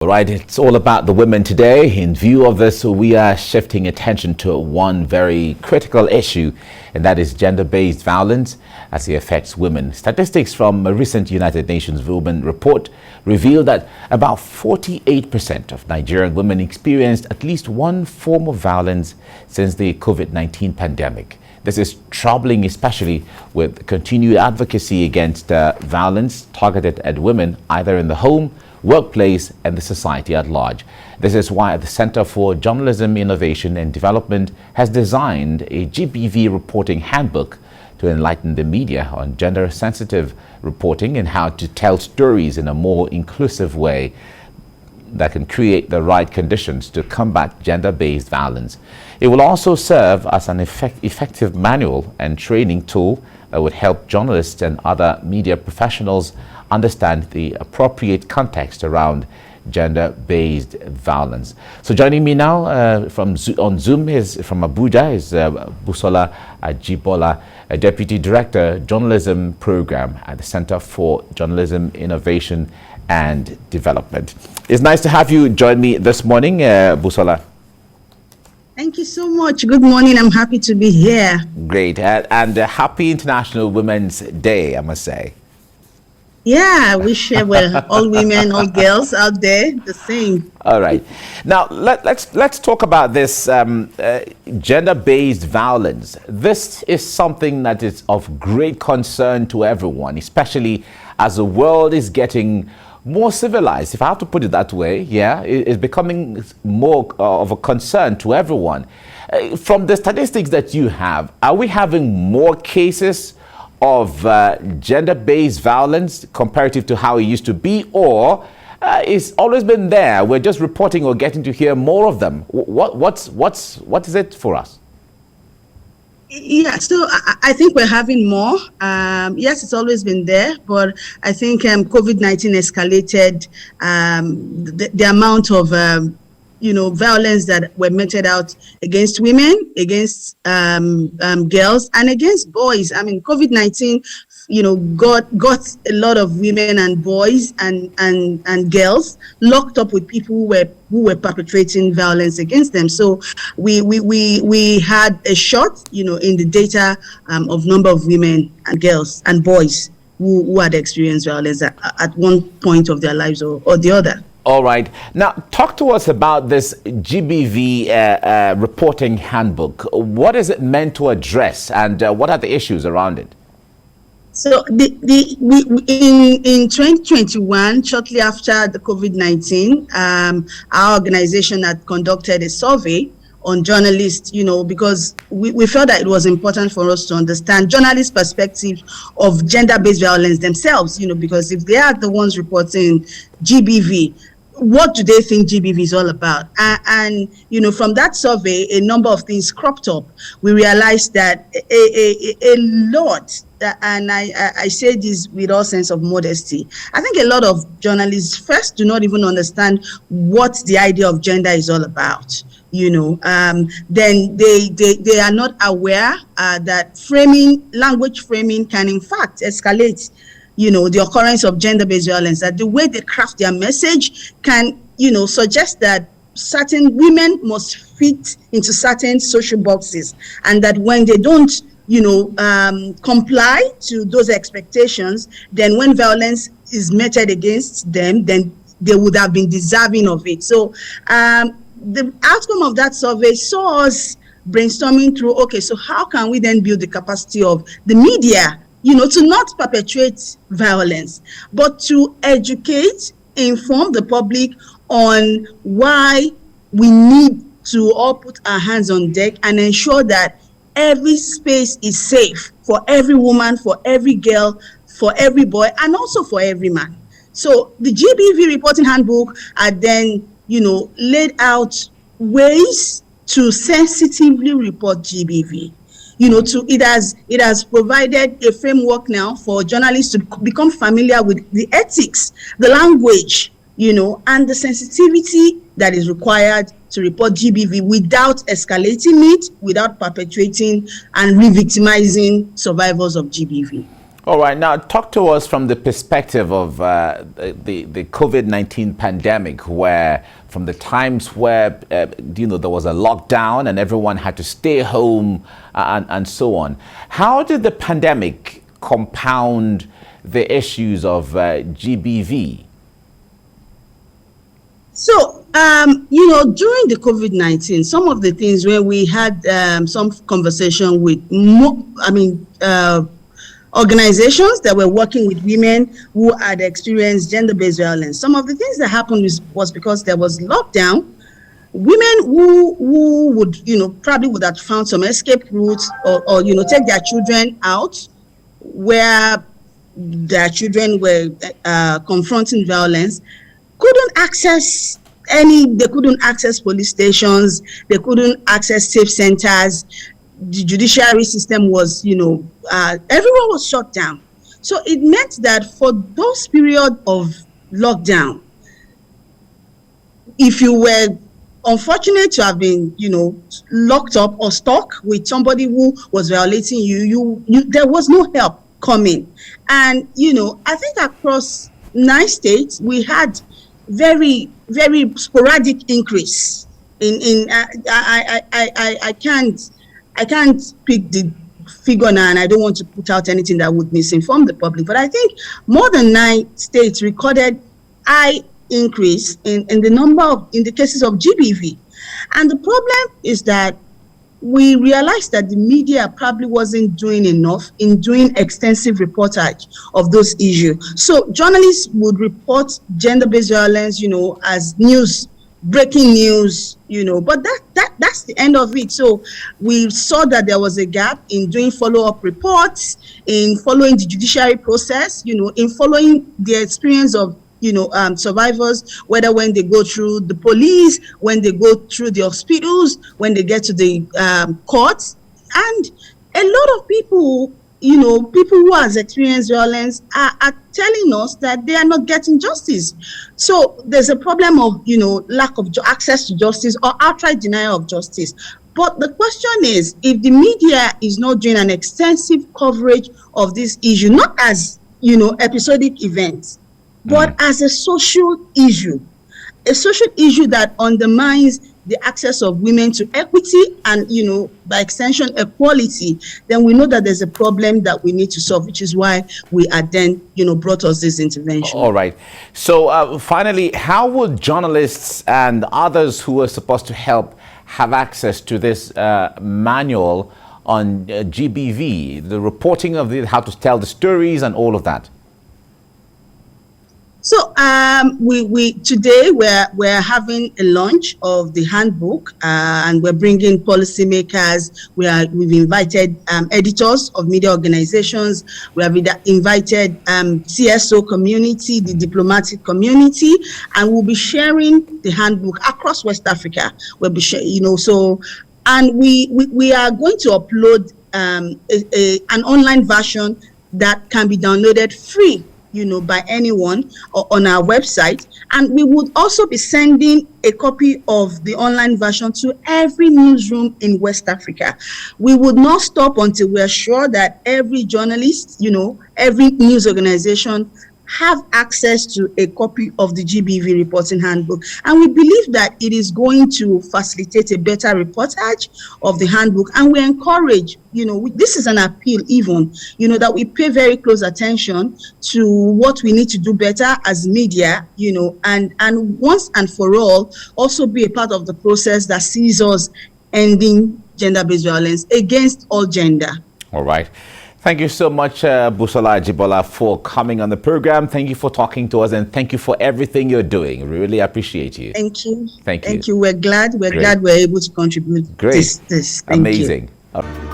All right, it's all about the women today. In view of this, we are shifting attention to one very critical issue, and that is gender-based violence as it affects women. Statistics from a recent United Nations Women report reveal that about 48% of Nigerian women experienced at least one form of violence since the COVID-19 pandemic. This is troubling, especially with continued advocacy against violence targeted at women, either in the home, workplace, and the society at large. This is why the Center for Journalism, Innovation and Development has designed a GBV reporting handbook to enlighten the media on gender-sensitive reporting and how to tell stories in a more inclusive way that can create the right conditions to combat gender-based violence. It will also serve as an effective manual and training tool that would help journalists and other media professionals understand the appropriate context around gender-based violence. So joining me now on Zoom is from Abuja is Busola Ajibola, a Deputy Director, Journalism Program at the Center for Journalism, Innovation and Development. It's nice to have you join me this morning, Busola. Thank you so much. Good morning. I'm happy to be here. Great. And happy International Women's Day, I must say. Yeah, we share all women, all girls out there, the same. All right. Now, let's talk about this gender-based violence. This is something that is of great concern to everyone, especially as the world is getting more civilized, if I have to put it that way. Yeah, it's becoming more of a concern to everyone. From the statistics that you have, are we having more cases of gender-based violence comparative to how it used to be, or it's always been there? We're just reporting or getting to hear more of them. What is it for us? Yeah, so I think we're having more. Yes, it's always been there, but I think COVID-19 escalated the amount of violence that were meted out against women, against girls, and against boys. I mean, COVID-19, got a lot of women and boys and girls locked up with people who were perpetrating violence against them. So we had a shot, in the data of number of women and girls and boys who had experienced violence at one point of their lives or the other. All right. Now, talk to us about this GBV reporting handbook. What is it meant to address, and what are the issues around it? So in 2021, shortly after the COVID-19, our organization had conducted a survey on journalists, because we felt that it was important for us to understand journalists' perspective of gender-based violence themselves, because if they are the ones reporting GBV, what do they think GBV is all about? And from that survey, a number of things cropped up. We realized that a lot, and I say this with all sense of modesty, I think a lot of journalists first do not even understand what the idea of gender is all about. Then they are not aware that language framing can in fact escalate the occurrence of gender-based violence, that the way they craft their message can, suggest that certain women must fit into certain social boxes, and that when they don't, comply to those expectations, then when violence is meted against them, then they would have been deserving of it. So the outcome of that survey saw us brainstorming through, okay, so how can we then build the capacity of the media to not perpetrate violence, but to educate, inform the public on why we need to all put our hands on deck and ensure that every space is safe for every woman, for every girl, for every boy, and also for every man. So the GBV reporting handbook had then, laid out ways to sensitively report GBV. It has provided a framework now for journalists to become familiar with the ethics, the language, and the sensitivity that is required to report GBV without escalating it, without perpetrating and re-victimizing survivors of GBV. All right, now talk to us from the perspective of the COVID-19 pandemic, where from the times where there was a lockdown and everyone had to stay home and so on. How did the pandemic compound the issues of GBV? So, during the COVID-19, some of the things where we had some conversation with organizations that were working with women who had experienced gender-based violence. Some of the things that happened was because there was lockdown. Women who would, probably would have found some escape routes or take their children out where their children were confronting violence, couldn't access they couldn't access police stations, they couldn't access safe centers. The judiciary system was, everyone was shut down. So it meant that for those period of lockdown, if you were unfortunate to have been, locked up or stuck with somebody who was violating you, there was no help coming. And, I think across 9 states, we had very, very sporadic increase I can't pick the figure now, and I don't want to put out anything that would misinform the public, but I think more than 9 states recorded high increase in the cases of GBV. And the problem is that we realized that the media probably wasn't doing enough in doing extensive reportage of those issues. So journalists would report gender-based violence, as news, breaking news, but that's the end of it. So we saw that there was a gap in doing follow-up reports, in following the judiciary process, in following the experience of survivors, whether when they go through the police, when they go through the hospitals, when they get to the courts. And a lot of people, people who has experienced violence are telling us that they are not getting justice. So there's a problem of, lack of access to justice or outright denial of justice. But the question is, if the media is not doing an extensive coverage of this issue, not as, episodic events, but as a social issue that undermines the access of women to equity and, by extension, equality, then we know that there's a problem that we need to solve, which is why we are then, brought us this intervention. All right. So finally, how would journalists and others who are supposed to help have access to this manual on GBV, the reporting of how to tell the stories and all of that? So we today we're having a launch of the handbook, and we're bringing policymakers. We've invited editors of media organizations. We have invited CSO community, the diplomatic community, and we'll be sharing the handbook across West Africa. We'll be and we are going to upload an online version that can be downloaded free, by anyone on our website. And we would also be sending a copy of the online version to every newsroom in West Africa. We would not stop until we are sure that every journalist, every news organization have access to a copy of the GBV reporting handbook. And we believe that it is going to facilitate a better reportage of the handbook. And we encourage, this is an appeal even, that we pay very close attention to what we need to do better as media, and once and for all, also be a part of the process that sees us ending gender-based violence against all gender. All right. Thank you so much, Busola Ajibola, for coming on the program. Thank you for talking to us, and thank you for everything you're doing. We really appreciate you. Thank you. Thank you. Thank you. We're glad we're able to contribute. Great. This. Thank Amazing. you.